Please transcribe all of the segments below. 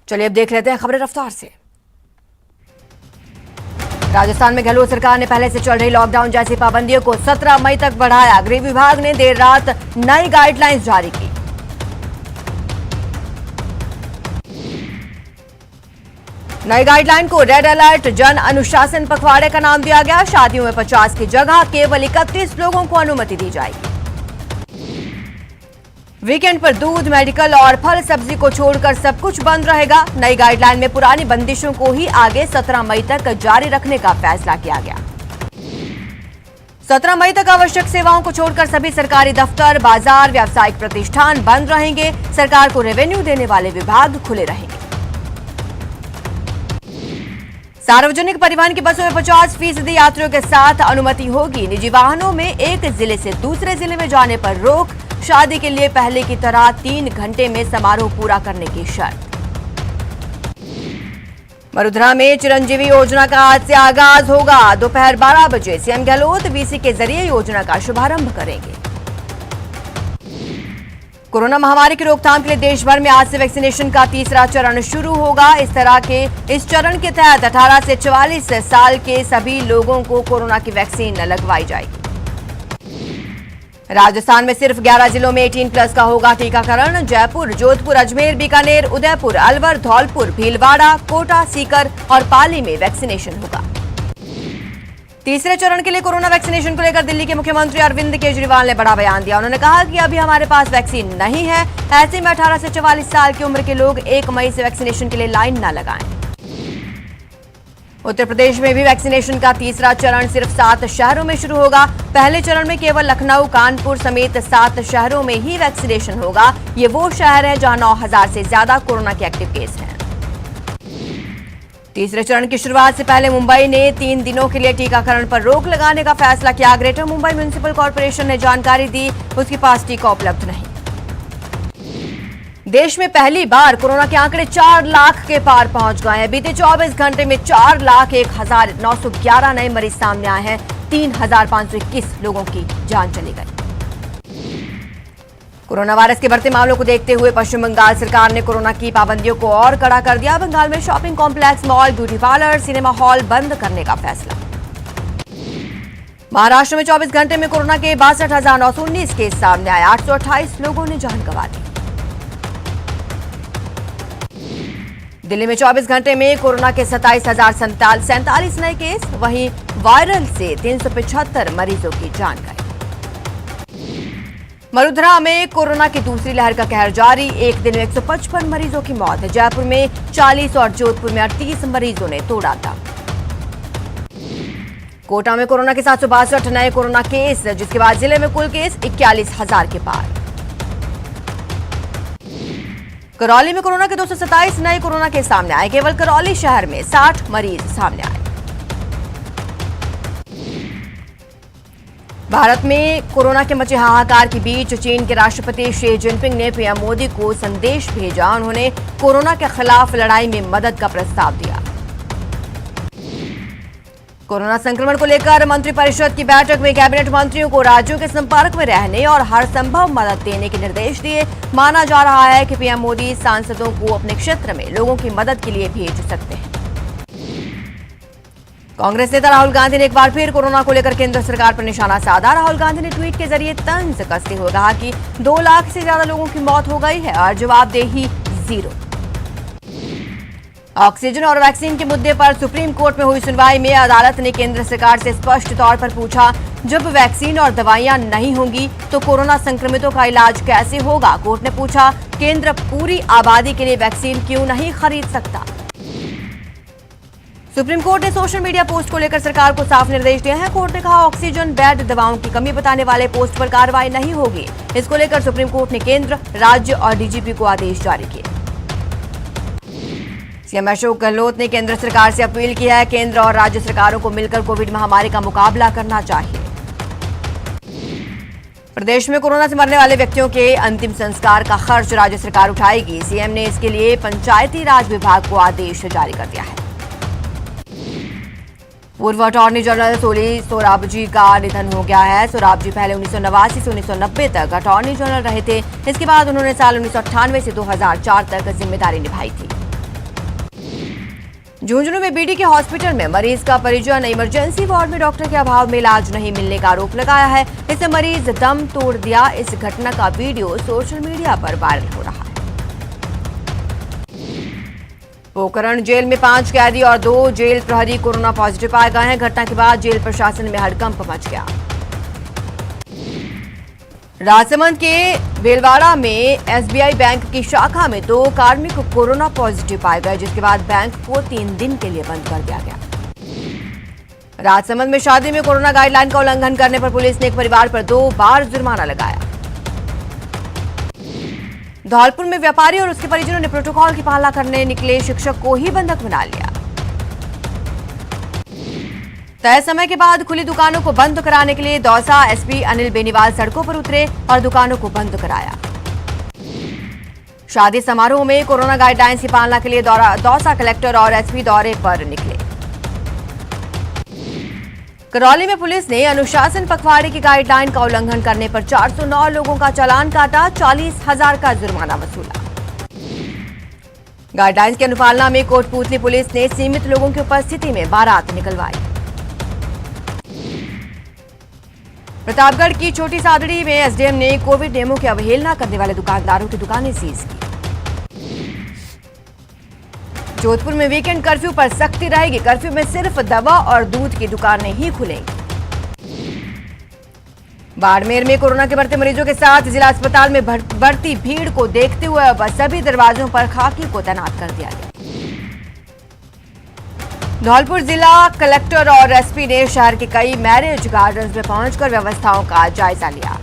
चलिए अब देख लेते हैं खबरें रफ्तार से। राजस्थान में गहलोत सरकार ने पहले से चल रही लॉकडाउन जैसी पाबंदियों को 17 मई तक बढ़ाया। गृह विभाग ने देर रात नई गाइडलाइंस जारी की। नई गाइडलाइन को रेड अलर्ट जन अनुशासन पखवाड़े का नाम दिया गया। शादियों में 50 की जगह केवल 31 लोगों को अनुमति दी जाएगी। वीकेंड पर दूध, मेडिकल और फल सब्जी को छोड़कर सब कुछ बंद रहेगा। नई गाइडलाइन में पुरानी बंदिशों को ही आगे 17 मई तक जारी रखने का फैसला किया गया। 17 मई तक आवश्यक सेवाओं को छोड़कर सभी सरकारी दफ्तर, बाजार, व्यावसायिक प्रतिष्ठान बंद रहेंगे। सरकार को रेवेन्यू देने वाले विभाग खुले रहेंगे। सार्वजनिक परिवहन की बसों में 50% यात्रियों के साथ अनुमति होगी। निजी वाहनों में एक जिले से दूसरे जिले में जाने पर रोक। शादी के लिए पहले की तरह 3 घंटे में समारोह पूरा करने की शर्त। वडोदरा में चिरंजीवी योजना का आज से आगाज होगा। दोपहर 12 बजे सीएम गहलोत वीसी के जरिए योजना का शुभारंभ करेंगे। कोरोना महामारी की रोकथाम के लिए देश भर में आज से वैक्सीनेशन का तीसरा चरण शुरू होगा। इस चरण के तहत 18 से 44 साल के सभी लोगों को कोरोना की वैक्सीन लगवाई जाएगी। राजस्थान में सिर्फ 11 जिलों में 18+ का होगा टीकाकरण। जयपुर, जोधपुर, अजमेर, बीकानेर, उदयपुर, अलवर, धौलपुर, भीलवाड़ा, कोटा, सीकर और पाली में वैक्सीनेशन होगा। तीसरे चरण के लिए कोरोना वैक्सीनेशन को लेकर दिल्ली के मुख्यमंत्री अरविंद केजरीवाल ने बड़ा बयान दिया। उन्होंने कहा कि अभी हमारे पास वैक्सीन नहीं है, ऐसे में 18 से 44 साल की उम्र के लोग 1 मई से वैक्सीनेशन के लिए लाइन न लगाएं। उत्तर प्रदेश में भी वैक्सीनेशन का तीसरा चरण सिर्फ 7 शहरों में शुरू होगा। पहले चरण में केवल लखनऊ, कानपुर समेत 7 शहरों में ही वैक्सीनेशन होगा। ये वो शहर है जहां 9000 से ज्यादा कोरोना के एक्टिव केस हैं। तीसरे चरण की शुरुआत से पहले मुंबई ने 3 दिनों के लिए टीकाकरण पर रोक लगाने का फैसला किया। ग्रेटर मुंबई म्युनिसिपल कॉर्पोरेशन ने जानकारी दी, उसके पास टीका उपलब्ध नहीं। देश में पहली बार कोरोना के आंकड़े 4 लाख के पार पहुंच गए हैं। बीते 24 घंटे में 4,01,911 नए मरीज सामने आए हैं। 3,521 लोगों की जान चली गई। कोरोना वायरस के बढ़ते मामलों को देखते हुए पश्चिम बंगाल सरकार ने कोरोना की पाबंदियों को और कड़ा कर दिया। बंगाल में shopping complex, mall, beauty parlour, cinema hall बंद करने का फैसला। महाराष्ट्र में 24 घंटे में कोरोना के 62,919 केस सामने आए। 828 लोगों ने जान गंवा दी। दिल्ली में 24 घंटे में कोरोना के 27,047 नए केस। वहीं वायरल से 375 मरीजों की जान गई। वडोदरा में कोरोना की दूसरी लहर का कहर जारी। एक दिन में 155 मरीजों की मौत। जयपुर में 40 और जोधपुर में 38 मरीजों ने तोड़ा दम। कोटा में कोरोना के 762 नए कोरोना केस, जिसके बाद जिले में कुल केस 41,000 के पार। करौली में कोरोना के 227 नए कोरोना केस सामने आए। केवल करौली शहर में 60 मरीज सामने आए। भारत में कोरोना के मचे हाहाकार के बीच चीन के राष्ट्रपति शी जिनपिंग ने पीएम मोदी को संदेश भेजा। उन्होंने कोरोना के खिलाफ लड़ाई में मदद का प्रस्ताव दिया। कोरोना संक्रमण को लेकर मंत्रिपरिषद की बैठक में कैबिनेट मंत्रियों को राज्यों के संपर्क में रहने और हर संभव मदद देने के निर्देश दिए। माना जा रहा है कि पीएम मोदी सांसदों को अपने क्षेत्र में लोगों की मदद के लिए भेज सकते हैं। कांग्रेस नेता राहुल गांधी ने एक बार फिर कोरोना को लेकर केंद्र सरकार पर निशाना साधा। राहुल गांधी ने ट्वीट के जरिए तंज कसते हुए कहा कि 2 लाख से ज्यादा लोगों की मौत हो गई है और जवाबदेही 0। ऑक्सीजन और वैक्सीन के मुद्दे पर सुप्रीम कोर्ट में हुई सुनवाई में अदालत ने केंद्र सरकार से स्पष्ट तौर पर पूछा, जब वैक्सीन और दवाइयां नहीं होंगी तो कोरोना संक्रमितों का इलाज कैसे होगा। कोर्ट ने पूछा, केंद्र पूरी आबादी के लिए वैक्सीन क्यों नहीं खरीद सकता। सुप्रीम कोर्ट ने सोशल मीडिया पोस्ट को लेकर सरकार को साफ निर्देश दिए हैं। कोर्ट ने कहा, ऑक्सीजन, बेड, दवाओं की कमी बताने वाले पोस्ट पर कार्रवाई नहीं होगी। इसको लेकर सुप्रीम कोर्ट ने केंद्र, राज्य और डीजीपी को आदेश जारी किए। सीएम अशोक गहलोत ने केंद्र सरकार से अपील की है, केंद्र और राज्य सरकारों को मिलकर कोविड महामारी का मुकाबला करना चाहिए। प्रदेश में कोरोना से मरने वाले व्यक्तियों के अंतिम संस्कार का खर्च राज्य सरकार उठाएगी। सीएम ने इसके लिए पंचायती राज विभाग को आदेश जारी कर दिया है। पूर्व अटॉर्नी जनरल सोली सोराबजी का निधन हो गया है। सोराबजी पहले 1989 से 1990 तक अटॉर्नी जनरल रहे थे। इसके बाद उन्होंने साल 1998 से 2004 तक जिम्मेदारी निभाई थी। झुंझुनू में बीडी के हॉस्पिटल में मरीज का परिजन इमरजेंसी वार्ड में डॉक्टर के अभाव में इलाज नहीं मिलने का आरोप लगाया है। इससे मरीज दम तोड़ दिया। इस घटना का वीडियो सोशल मीडिया पर वायरल हो रहा है। पोखरण जेल में 5 कैदी और 2 जेल प्रहरी कोरोना पॉजिटिव पाए गए हैं। घटना के बाद जेल प्रशासन में हड़कंप मच गया। राजसमंद के बेलवाड़ा में एसबीआई बैंक की शाखा में 2 कार्मिक कोरोना पॉजिटिव पाए गए, जिसके बाद बैंक को 3 दिन के लिए बंद कर दिया गया। राजसमंद में शादी में कोरोना गाइडलाइन का उल्लंघन करने पर पुलिस ने एक परिवार पर 2 बार जुर्माना लगाया। धौलपुर में व्यापारी और उसके परिजनों ने प्रोटोकॉल की पालना करने निकले शिक्षक को ही बंधक बना लिया। तय समय के बाद खुली दुकानों को बंद कराने के लिए दौसा एसपी अनिल बेनीवाल सड़कों पर उतरे और दुकानों को बंद कराया। शादी समारोह में कोरोना गाइडलाइंस की पालना के लिए दौसा कलेक्टर और एसपी दौरे पर निकले। करौली में पुलिस ने अनुशासन पखवाड़े की गाइडलाइन का उल्लंघन करने पर 409 लोगों का चालान काटा, 40,000 का जुर्माना वसूला। गाइडलाइंस की अनुपालना में कोटपूतली पुलिस ने सीमित लोगों की उपस्थिति में बारात निकलवाई। प्रतापगढ़ की छोटी सादड़ी में एसडीएम ने कोविड नियमों की अवहेलना करने वाले दुकानदारों की दुकानें सीज की। जोधपुर में वीकेंड कर्फ्यू पर सख्ती रहेगी। कर्फ्यू में सिर्फ दवा और दूध की दुकानें ही खुलेंगी। बाड़मेर में कोरोना के बढ़ते मरीजों के साथ जिला अस्पताल में बढ़ती भीड़ को देखते हुए अब सभी दरवाजों पर खाकी को तैनात कर दिया गया। धौलपुर जिला कलेक्टर और एसपी ने शहर के कई मैरिज गार्डन्स में पहुंचकर व्यवस्थाओं का जायजा लिया।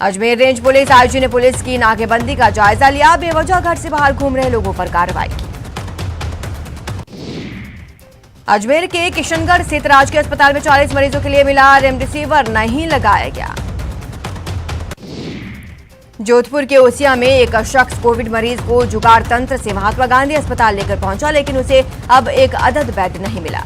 अजमेर रेंज पुलिस आईजी ने पुलिस की नाकेबंदी का जायजा लिया। बेवजह घर से बाहर घूम रहे लोगों पर कार्रवाई की। अजमेर के किशनगढ़ स्थित राजकीय अस्पताल में 40 मरीजों के लिए मिला रेमडेसिविर नहीं लगाया गया। जोधपुर के ओसिया में एक शख्स कोविड मरीज को जुगाड़ तंत्र से महात्मा गांधी अस्पताल लेकर पहुंचा, लेकिन उसे अब एक अदद बेड नहीं मिला।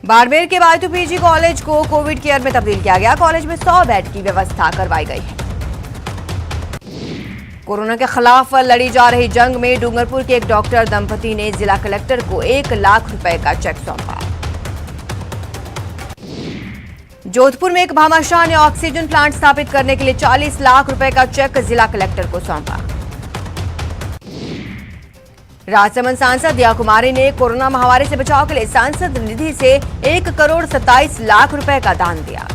बाड़मेर के बायतू पीजी कॉलेज को कोविड केयर में तब्दील किया गया। कॉलेज में 100 बेड की व्यवस्था करवाई गई है। कोरोना के खिलाफ लड़ी जा रही जंग में डूंगरपुर के एक डॉक्टर दंपति ने जिला कलेक्टर को 1 लाख रुपए का चेक सौंपा। जोधपुर में एक भामाशाह ने ऑक्सीजन प्लांट स्थापित करने के लिए 40 लाख रुपए का चेक जिला कलेक्टर को सौंपा। राजसमंद सांसद दिया कुमारी ने कोरोना महामारी से बचाव के लिए सांसद निधि से 1 करोड़ 27 लाख रुपए का दान दिया।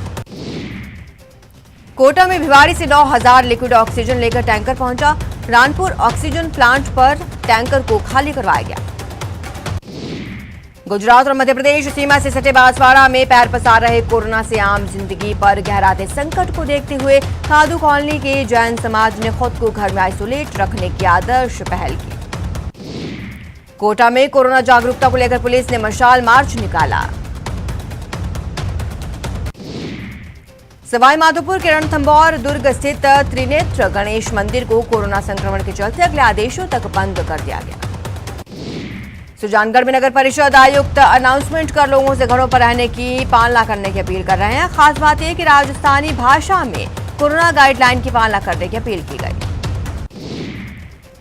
कोटा में भिवाड़ी से 9,000 लिक्विड ऑक्सीजन लेकर टैंकर पहुंचा। रानपुर ऑक्सीजन प्लांट पर टैंकर को खाली करवाया गया। गुजरात और मध्य प्रदेश सीमा से सटे बांसवाड़ा में पैर पसार रहे कोरोना से आम जिंदगी पर गहराते संकट को देखते हुए खादू कॉलोनी के जैन समाज ने खुद को घर में आइसोलेट रखने की आदर्श पहल की। कोटा में कोरोना जागरूकता को लेकर पुलिस ने मशाल मार्च निकाला। सवाई माधोपुर के रणथंभौर दुर्ग स्थित त्रिनेत्र गणेश मंदिर को कोरोना संक्रमण के चलते अगले आदेशों तक बंद कर दिया गया। सुजानगढ़ में नगर परिषद आयुक्त अनाउंसमेंट कर लोगों से घरों पर रहने की पालना करने की अपील कर रहे हैं। खास बात यह कि राजस्थानी भाषा में कोरोना गाइडलाइन की पालना करने की अपील की गई।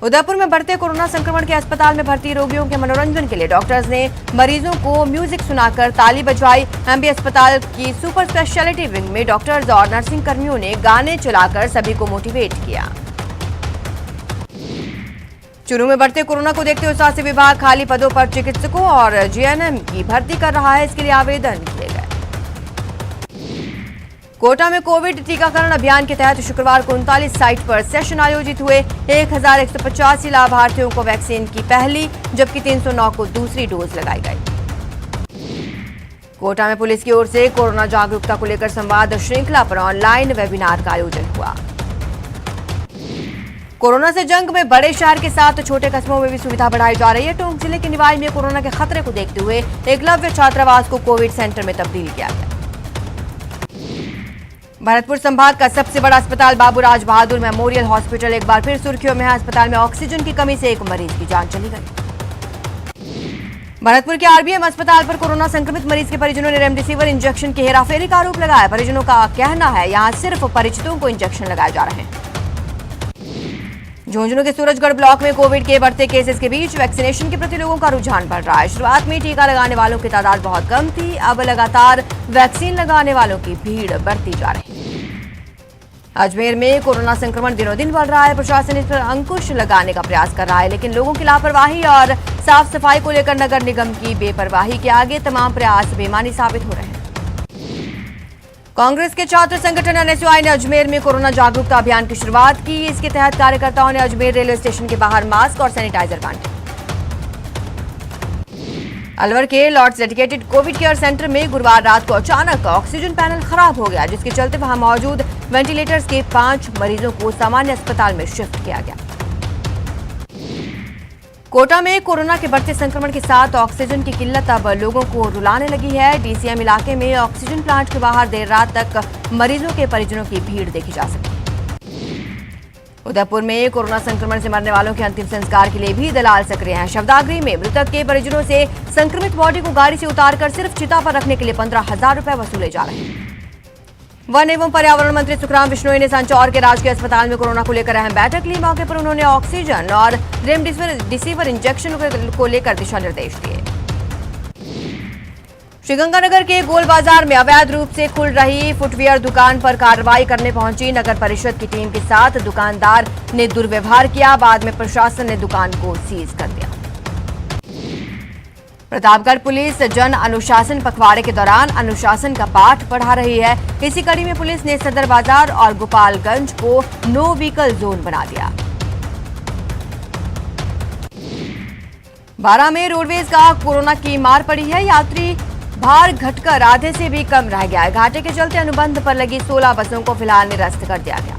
उदयपुर में बढ़ते कोरोना संक्रमण के अस्पताल में भर्ती रोगियों के मनोरंजन के लिए डॉक्टर्स ने मरीजों को म्यूजिक सुनाकर ताली बजवाई। एमबी अस्पताल की सुपर स्पेशलिटी विंग में डॉक्टर्स और नर्सिंग कर्मियों ने गाने चलाकर सभी को मोटिवेट किया। चूरू में बढ़ते कोरोना को देखते हुए स्वास्थ्य विभाग खाली पदों पर चिकित्सकों और जीएनएम की भर्ती कर रहा है। इसके लिए आवेदन किए गए। कोटा में कोविड टीकाकरण अभियान के तहत शुक्रवार को 39 साइट पर सेशन आयोजित हुए। 1,185 लाभार्थियों को वैक्सीन की पहली जबकि 309 को दूसरी डोज लगाई गई। कोटा में पुलिस की ओर से कोरोना जागरूकता को लेकर संवाद श्रृंखला पर ऑनलाइन वेबिनार का आयोजन हुआ। कोरोना से जंग में बड़े शहर के साथ छोटे कस्बों में भी सुविधा बढ़ाई जा रही है। टोंक जिले के निवाई में कोरोना के खतरे को देखते हुए एकलव्य छात्रावास को कोविड सेंटर में तब्दील किया गया। भरतपुर संभाग का सबसे बड़ा अस्पताल बाबू राज बहादुर मेमोरियल हॉस्पिटल एक बार फिर सुर्खियों में है। अस्पताल में ऑक्सीजन की कमी से एक मरीज की जान चली गई। भरतपुर के आरबीएम अस्पताल पर कोरोना संक्रमित मरीज के परिजनों ने रेमडेसिविर इंजेक्शन की हेराफेरी का आरोप लगाया। परिजनों का कहना है यहां सिर्फ परिचितों को इंजेक्शन लगाए जा रहे हैं। झुंझुनू के सूरजगढ़ ब्लॉक में कोविड के बढ़ते केसेस के बीच वैक्सीनेशन के प्रति लोगों का रुझान बढ़ रहा है। शुरुआत में टीका लगाने वालों की तादाद बहुत कम थी, अब लगातार वैक्सीन लगाने वालों की भीड़ बढ़ती जा रही है। अजमेर में कोरोना संक्रमण दिनों दिन बढ़ रहा है। प्रशासन इस पर अंकुश लगाने का प्रयास कर रहा है, लेकिन लोगों की लापरवाही और साफ सफाई को लेकर नगर निगम की बेपरवाही के आगे तमाम प्रयास बेमानी साबित हो रहे हैं। कांग्रेस के छात्र संगठन एनएसयूआई ने अजमेर में कोरोना जागरूकता अभियान की शुरुआत की। इसके तहत कार्यकर्ताओं ने अजमेर रेलवे स्टेशन के बाहर मास्क और सैनिटाइजर बांटे। अलवर के Lords dedicated covid care centre में गुरुवार रात को अचानक ऑक्सीजन पैनल खराब हो गया, जिसके चलते वहां मौजूद वेंटिलेटर्स के 5 मरीजों को सामान्य अस्पताल में शिफ्ट किया गया। कोटा में कोरोना के बढ़ते संक्रमण के साथ ऑक्सीजन की किल्लत अब लोगों को रुलाने लगी है। डीसीएम इलाके में ऑक्सीजन प्लांट के बाहर देर रात तक मरीजों के परिजनों की भीड़ देखी जा सकी। उदयपुर में कोरोना संक्रमण से मरने वालों के अंतिम संस्कार के लिए भी दलाल सक्रिय हैं। शवदागरी में मृतक के परिजनों से संक्रमित बॉडी को गाड़ी से उतारकर सिर्फ चिता पर रखने के लिए 15,000 रुपए वसूले जा रहे हैं। वन एवं पर्यावरण मंत्री सुखराम बिश्नोई ने सांचौर के राजकीय अस्पताल में कोरोना को लेकर अहम बैठक ली। मौके पर उन्होंने ऑक्सीजन और रेमडेसिविर इंजेक्शन को लेकर दिशा निर्देश दिए। श्रीगंगानगर के गोल बाजार में अवैध रूप से खुल रही फुटवियर दुकान पर कार्रवाई करने पहुंची नगर परिषद की टीम के साथ दुकानदार ने दुर्व्यवहार किया। बाद में प्रशासन ने दुकान को सीज कर दिया। प्रतापगढ़ पुलिस जन अनुशासन पखवाड़े के दौरान अनुशासन का पाठ पढ़ा रही है। इसी कड़ी में पुलिस ने सदर बाजार और गोपालगंज को नो व्हीकल जोन बना दिया। बारां में रोडवेज का कोरोना की मार पड़ी है। यात्री भार घटकर आधे से भी कम रह गया है। घाटे के चलते अनुबंध पर लगी 16 बसों को फिलहाल निरस्त कर दिया गया।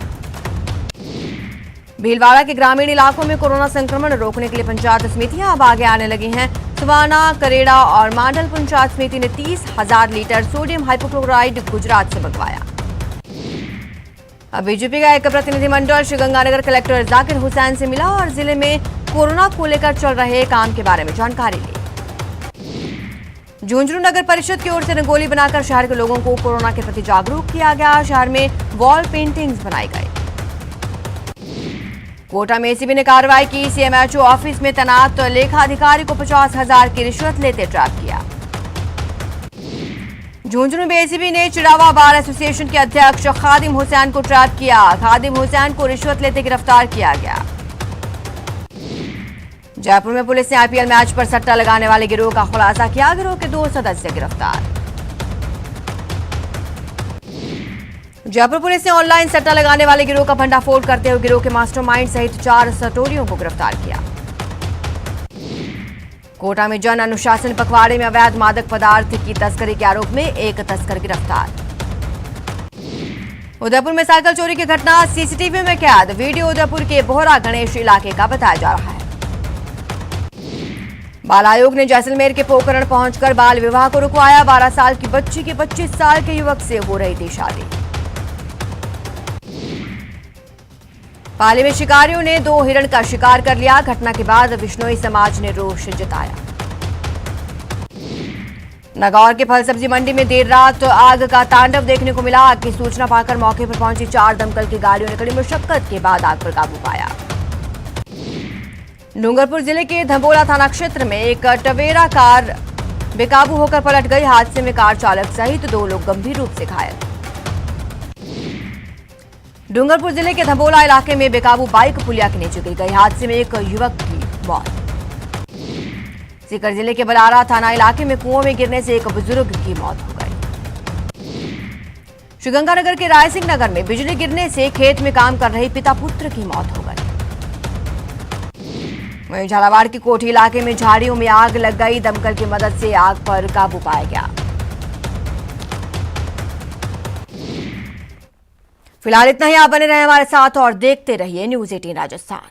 भीलवाड़ा के ग्रामीण इलाकों में कोरोना संक्रमण रोकने के लिए पंचायत समितियां अब आगे आने लगी हैं। सुवाना, करेड़ा और मांडल पंचायत समिति ने 30,000 लीटर सोडियम हाइपोक्लोराइड गुजरात से मंगवाया। अब बीजेपी का एक प्रतिनिधिमंडल श्रीगंगानगर कलेक्टर जाकिर हुसैन से मिला और जिले में कोरोना को लेकर चल रहे काम के बारे में जानकारी ली। झुंझुनू नगर परिषद की ओर से रंगोली बनाकर शहर के लोगों को कोरोना के प्रति जागरूक किया गया। शहर में वॉल पेंटिंग्स बनाई गई। कोटा में एसीबी ने कार्रवाई की। सीएमएचओ ऑफिस में तैनात लेखा अधिकारी को 50,000 की रिश्वत लेते ट्रैप किया। झुंझुनू में एसीबी ने चिड़ावा बार एसोसिएशन के अध्यक्ष खादिम हुसैन को ट्रैप किया। खादिम हुसैन को रिश्वत लेते गिरफ्तार किया गया। जयपुर में पुलिस ने आईपीएल मैच पर सट्टा लगाने वाले गिरोह का खुलासा किया। गिरोह के 2 सदस्य गिरफ्तार। जयपुर पुलिस ने ऑनलाइन सट्टा लगाने वाले गिरोह का भंडाफोड़ करते हुए गिरोह के मास्टरमाइंड सहित 4 सटोरियों को गिरफ्तार किया। कोटा में जन अनुशासन पखवाड़े में अवैध मादक पदार्थ की तस्करी के आरोप में एक तस्कर गिरफ्तार। उदयपुर में साइकिल चोरी की घटना सीसीटीवी में कैद। वीडियो उदयपुर के बोहरा गणेश इलाके का बताया जा रहा है। बाल आयोग ने जैसलमेर के पोखरण पहुंचकर बाल विवाह को रुकवाया। 12 साल की बच्ची की 25 साल के युवक से हो रही थी शादी। पाली में शिकारियों ने 2 हिरण का शिकार कर लिया। घटना के बाद बिश्नोई समाज ने रोष जताया। नागौर के फल सब्जी मंडी में देर रात आग का तांडव देखने को मिला। आग की सूचना पाकर मौके पर पहुंची 4 दमकल की गाड़ियों ने कड़ी मशक्कत के बाद आग पर काबू पाया। डूंगरपुर जिले के धंबोला थाना क्षेत्र में एक टवेरा कार बेकाबू होकर पलट गई। हादसे में कार चालक सहित 2 लोग गंभीर रूप से घायल। डूंगरपुर जिले के धंबोला इलाके में बेकाबू बाइक पुलिया के नीचे गिर गई। हादसे में एक युवक की मौत। सीकर जिले के बलारा थाना इलाके में कुओं में गिरने से एक बुजुर्ग की मौत हो गई। श्रीगंगानगर के रायसिंह नगर में बिजली गिरने से खेत में काम कर रही पिता पुत्र की मौत हो गई। वहीं झालावाड़ की कोठी इलाके में झाड़ियों में आग लग गई। दमकल की मदद से आग पर काबू पाया गया। फिलहाल इतना ही। आप बने रहे हमारे साथ और देखते रहिए न्यूज़ 18 राजस्थान।